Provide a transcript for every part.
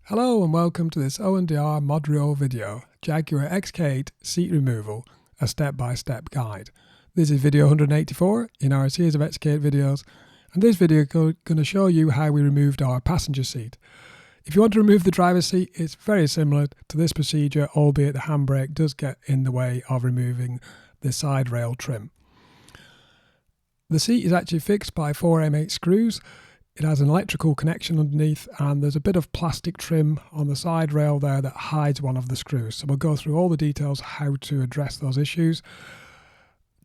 Hello and welcome to this O&DR Modurol video, Jaguar XK8 seat removal, a step-by-step guide. This is video 184 in our series of XK8 videos, and this video is going to show you how we removed our passenger seat. If you want to remove the driver's seat, it's very similar to this procedure, albeit the handbrake does get in the way of removing the side rail trim. The seat is actually fixed by 4 M8 screws. It has an electrical connection underneath, and there's a bit of plastic trim on the side rail there that hides one of the screws. So we'll go through all the details how to address those issues.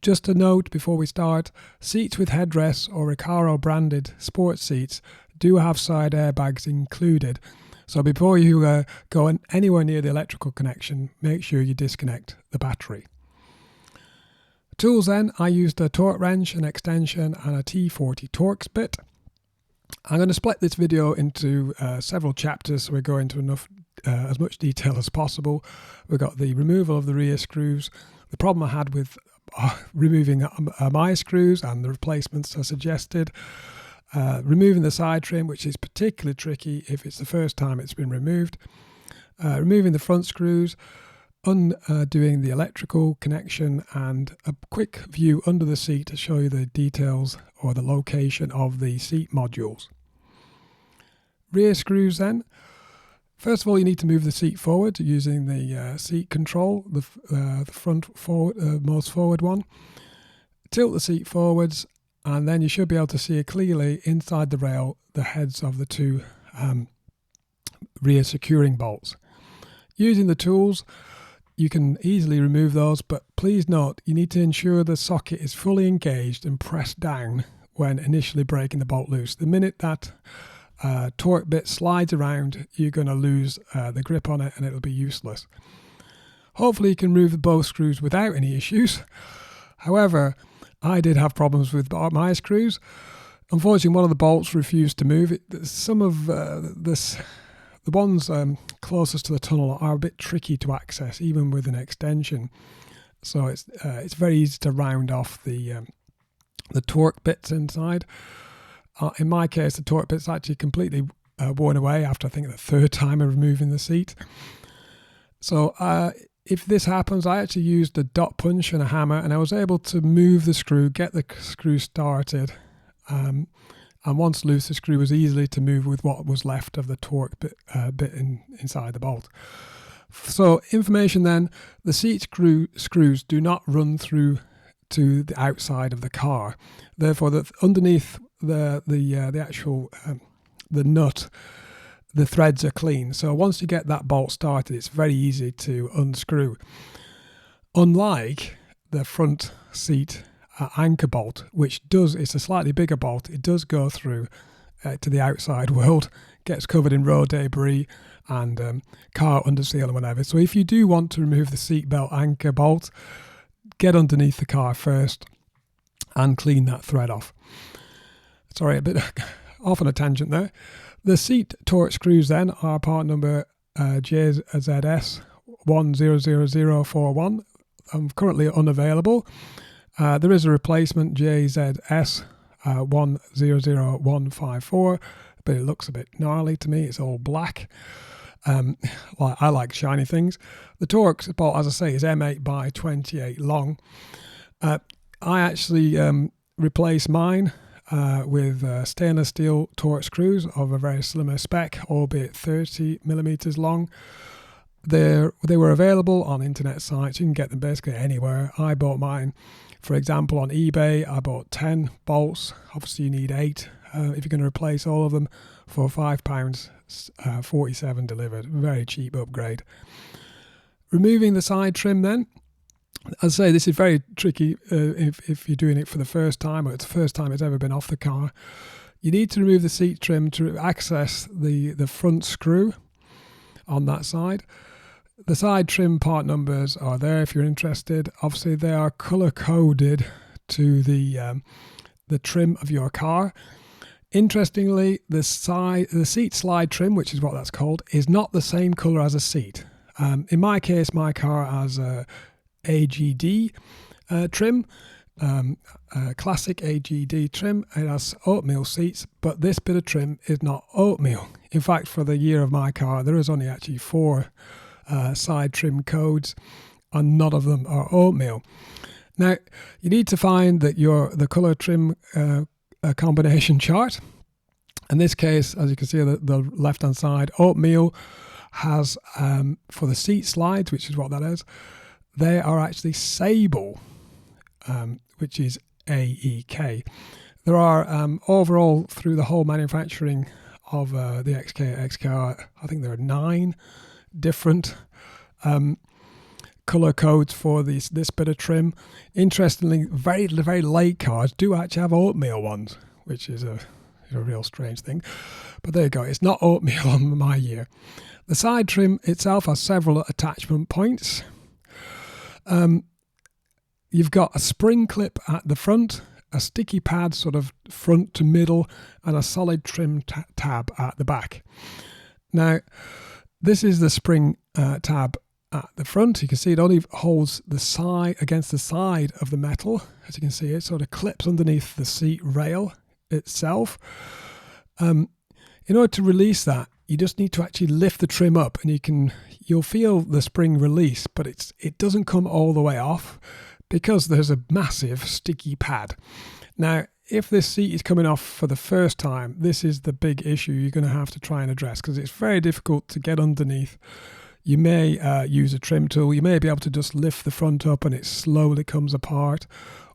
Just a note before we start, seats with headrests or Recaro branded sports seats do have side airbags included. So before you go anywhere near the electrical connection, make sure you disconnect the battery. Tools then, I used a torque wrench, an extension and a T40 Torx bit. I'm going to split this video into several chapters, so we go into as much detail as possible. We've got the removal of the rear screws, the problem I had with removing my screws and the replacements I suggested, removing the side trim, which is particularly tricky if it's the first time it's been removed, removing the front screws, undoing the electrical connection, and a quick view under the seat to show you the details or the location of the seat modules. Rear screws then. First of all, you need to move the seat forward using the seat control, the front forward, most forward one. Tilt the seat forwards, and then you should be able to see clearly inside the rail the heads of the two rear securing bolts. Using the tools, you can easily remove those, but please note you need to ensure the socket is fully engaged and pressed down when initially breaking the bolt loose. The minute that torque bit slides around, you're going to lose the grip on it and it'll be useless. Hopefully you can remove both screws without any issues. However, I did have problems with my screws. Unfortunately, one of the bolts refused to move. Some of the ones closest to the tunnel are a bit tricky to access, even with an extension. So it's very easy to round off the torque bits inside. In my case, the torque bit's actually completely worn away after I think the third time of removing the seat. So if this happens, I actually used a dot punch and a hammer, and I was able to move the screw, get the screw started. And once loose, the screw was easily to move with what was left of the torque bit inside the bolt. So information then, the seat screws do not run through to the outside of the car. Therefore, underneath the actual the nut, the threads are clean. So once you get that bolt started, it's very easy to unscrew. Unlike the front seat anchor bolt, it's a slightly bigger bolt. It does go through to the outside world, gets covered in road debris and car underseal and whatever. So if you do want to remove the seatbelt anchor bolt, get underneath the car first and clean that thread off. Sorry, a bit off on a tangent there. The seat torque screws then are part number JZS 100041. Currently unavailable. There is a replacement JZS 100154, but it looks a bit gnarly to me. It's all black. I like shiny things. The Torx bolt, as I say, is M8 by 28 long. I actually replaced mine with stainless steel Torx screws of a very slimmer spec, albeit 30 millimeters long. They were available on internet sites. You can get them basically anywhere. I bought mine, for example, on eBay. I bought 10 bolts. Obviously, you need 8 if you're going to replace all of them for £5.47 delivered. Very cheap upgrade. Removing the side trim then. As I say, this is very tricky if you're doing it for the first time, or it's the first time it's ever been off the car. You need to remove the seat trim to access the front screw on that side. The side trim part numbers are there if you're interested. Obviously, they are color coded to the trim of your car. Interestingly, the seat slide trim, which is what that's called, is not the same color as a seat. In my case, my car has a AGD trim. classic AGD trim. It has oatmeal seats, but this bit of trim is not oatmeal. In fact, for the year of my car, there is only actually 4 side trim codes, and none of them are oatmeal. Now, you need to find that the color trim combination chart. In this case, as you can see on the left-hand side, oatmeal has, for the seat slides, which is what that is, they are actually sable, which is AEK. There are, overall, through the whole manufacturing of the XKR, I think there are 9 different color codes for this bit of trim. Interestingly, very late cars do actually have oatmeal ones, which is a real strange thing. But there you go, it's not oatmeal on my year. The side trim itself has several attachment points. You've got a spring clip at the front, a sticky pad sort of front to middle, and a solid trim tab at the back. Now, this is the spring tab at the front. You can see it only holds the side against the side of the metal. As you can see, it sort of clips underneath the seat rail itself. In order to release that, you just need to actually lift the trim up, and you'll feel the spring release, but it doesn't come all the way off because there's a massive sticky pad. Now, if this seat is coming off for the first time, this is the big issue you're going to have to try and address, because it's very difficult to get underneath. You may use a trim tool. You may be able to just lift the front up and it slowly comes apart,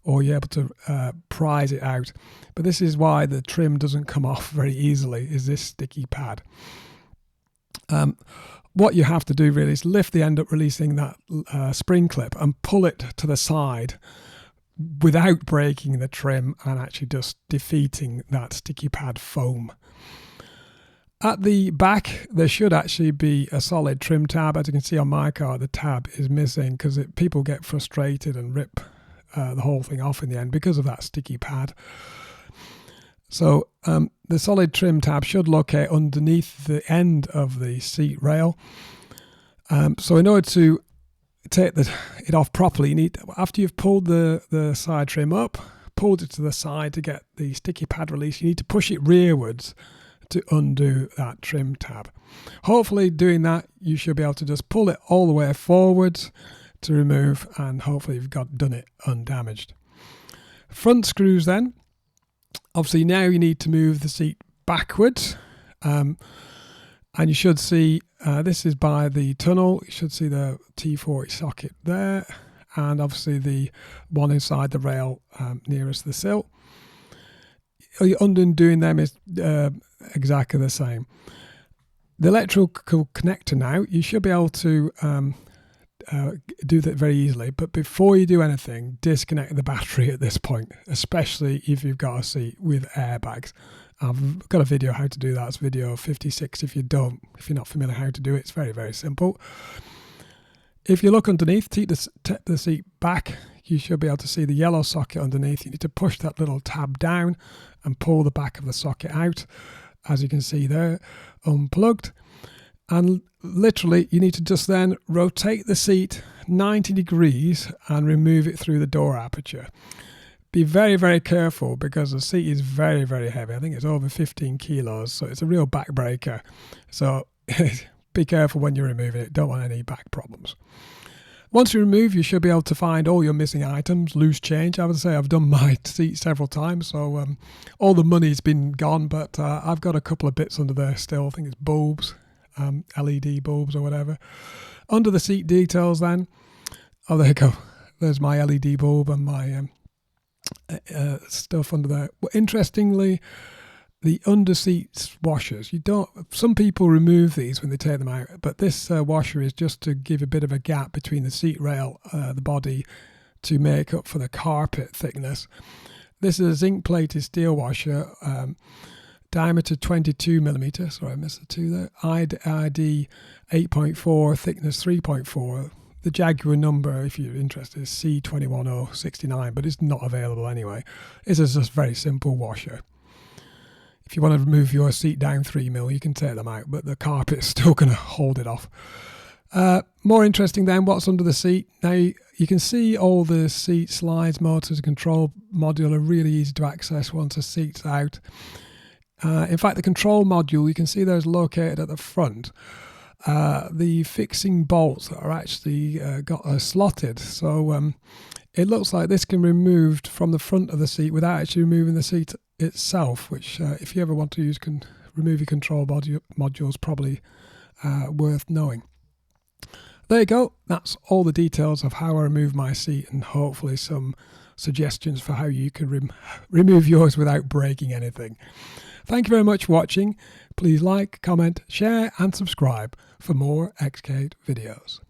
or you're able to prise it out. But this is why the trim doesn't come off very easily, is this sticky pad. What you have to do really is lift the end up, releasing that spring clip, and pull it to the side without breaking the trim and actually just defeating that sticky pad foam. At the back, there should actually be a solid trim tab. As you can see on my car, the tab is missing because people get frustrated and rip the whole thing off in the end because of that sticky pad. So the solid trim tab should locate underneath the end of the seat rail. So in order to take it off properly, you need, after you've pulled the side trim up, pulled it to the side to get the sticky pad release, you need to push it rearwards to undo that trim tab. Hopefully doing that, you should be able to just pull it all the way forwards to remove, and hopefully you've done it undamaged. Front screws then. Obviously now you need to move the seat backwards, and you should see, this is by the tunnel, you should see the T40 socket there, and obviously the one inside the rail nearest the sill. Undoing them is exactly the same. The electrical connector now, you should be able to do that very easily, but before you do anything, disconnect the battery at this point, especially if you've got a seat with airbags. I've got a video how to do that. It's video 56 if you're not familiar how to do it. It's very simple. If you look underneath, take the seat back, you should be able to see the yellow socket underneath. You need to push that little tab down and pull the back of the socket out, as you can see there, unplugged. And literally you need to just then rotate the seat 90 degrees and remove it through the door aperture. Be very careful, because the seat is very heavy. I think it's over 15 kilos, so it's a real backbreaker. So be careful when you're removing it. Don't want any back problems. Once you remove, you should be able to find all your missing items, loose change. I would say I've done my seat several times, so all the money's been gone, but I've got a couple of bits under there still. I think it's bulbs, LED bulbs or whatever. Under the seat details then, oh, there you go. There's my LED bulb and my stuff under there. But interestingly, the underseat washers, some people remove these when they take them out, but this washer is just to give a bit of a gap between the seat rail, the body, to make up for the carpet thickness. This is a zinc plated steel washer, diameter 22 millimeters. Sorry, I missed the 2 there. ID 8.4, thickness 3.4. The Jaguar number, if you're interested, is C21069, but it's not available anyway. It's just a very simple washer. If you want to remove your seat down 3 mil, you can take them out, but the carpet is still going to hold it off. More interesting then, what's under the seat. Now, You can see all the seat slides, motors, control module are really easy to access once the seat's out. In fact, the control module, you can see there's located at the front. The fixing bolts are actually slotted, so it looks like this can be removed from the front of the seat without actually removing the seat itself, which if you ever want to use remove your control modules, probably worth knowing. There you go, that's all the details of how I remove my seat, and hopefully some suggestions for how you can remove yours without breaking anything. Thank you very much for watching. Please like, comment, share and subscribe for more XK8 videos.